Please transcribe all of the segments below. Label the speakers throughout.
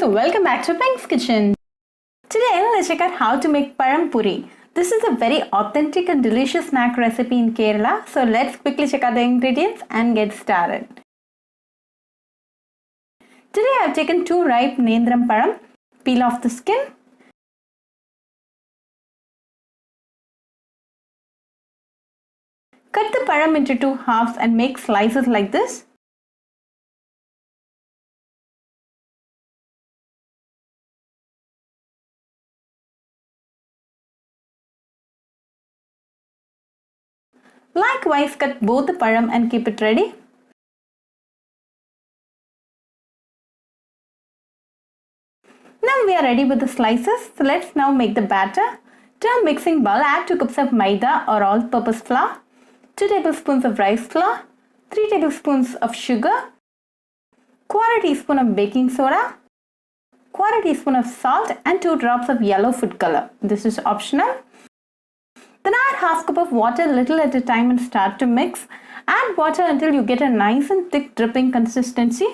Speaker 1: welcome back to Pink's Kitchen. Today let's check out how to make Pazham Puri. This is a very authentic and delicious snack recipe in Kerala. So let's quickly check out the ingredients and get started. Today I have taken 2 ripe nendram pazham. Peel off the skin. Cut the pazham into 2 halves and make slices like this. Likewise, cut both the pazham and keep it ready. Now we are ready with the slices. So let's now make the batter. To a mixing bowl, add 2 cups of maida or all-purpose flour, 2 tablespoons of rice flour, 3 tablespoons of sugar, 1/4 teaspoon of baking soda, 1/4 teaspoon of salt and 2 drops of yellow food color. This is optional. Then add 1/2 cup of water little at a time and start to mix. Add water until you get a nice and thick dripping consistency.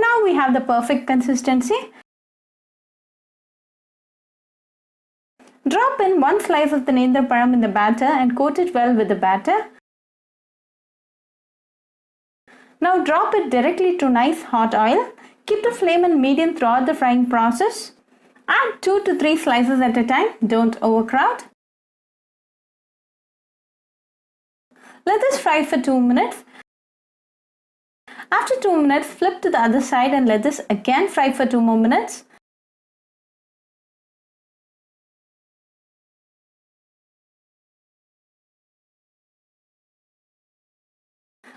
Speaker 1: Now we have the perfect consistency. Drop in 1 slice of the nendram pazham in the batter and coat it well with the batter. Now drop it directly to nice hot oil. Keep the flame on medium throughout the frying process. Add 2 to 3 slices at a time. Don't overcrowd. Let this fry for 2 minutes. After 2 minutes, flip to the other side and let this again fry for 2 more minutes.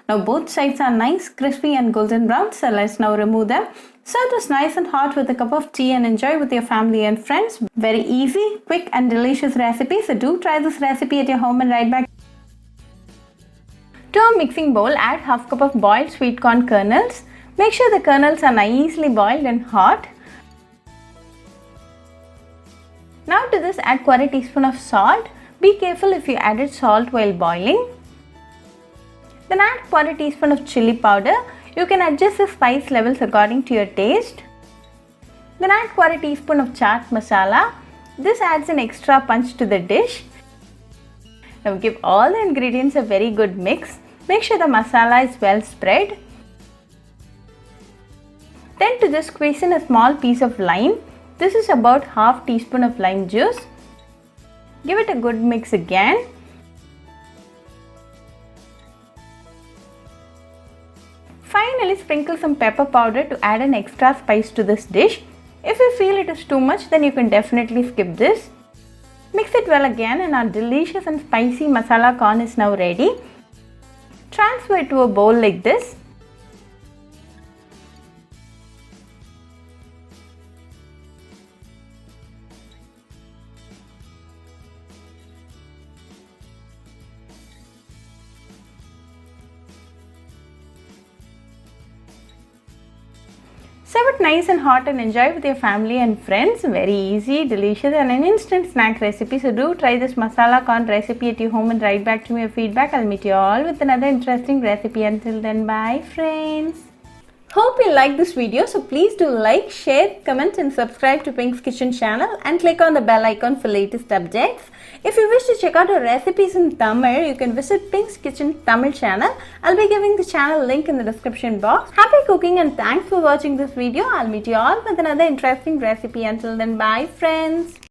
Speaker 1: Now both sides are nice, crispy and golden brown, so let's now remove them. Serve this nice and hot with a cup of tea and enjoy with your family and friends. Very easy, quick and delicious recipe, so do try this recipe at your home and right back. To a mixing bowl, add 1/2 cup of boiled sweet corn kernels. Make sure the kernels are nicely boiled and hot. Now to this add 1/4 teaspoon of salt. Be careful if you added salt while boiling. Then add 1/4 teaspoon of chili powder. You can adjust the spice levels according to your taste. Then add 1/4 teaspoon of chaat masala. This adds an extra punch to the dish. Now give all the ingredients a very good mix. Make sure the masala is well spread. Then to this squeeze in a small piece of lime. This is about 1/2 teaspoon of lime juice. Give it a good mix again. Finally, sprinkle some pepper powder to add an extra spice to this dish. If you feel it is too much, then you can definitely skip this. Mix it well again and our delicious and spicy masala corn is now ready. Transfer it to a bowl like this. Serve it nice and hot and enjoy with your family and friends. Very easy, delicious and an instant snack recipe. So do try this masala corn recipe at your home and write back to me your feedback. I'll meet you all with another interesting recipe. Until then, bye friends. Hope you like this video. So please do like, share, comment and subscribe to Pink's Kitchen channel and click on the bell icon for latest updates. If you wish to check out our recipes in Tamil, you can visit Pink's Kitchen Tamil channel. I'll be giving the channel link in the description box. Happy cooking and thanks for watching this video. I'll meet you all with another interesting recipe. Until then, bye friends.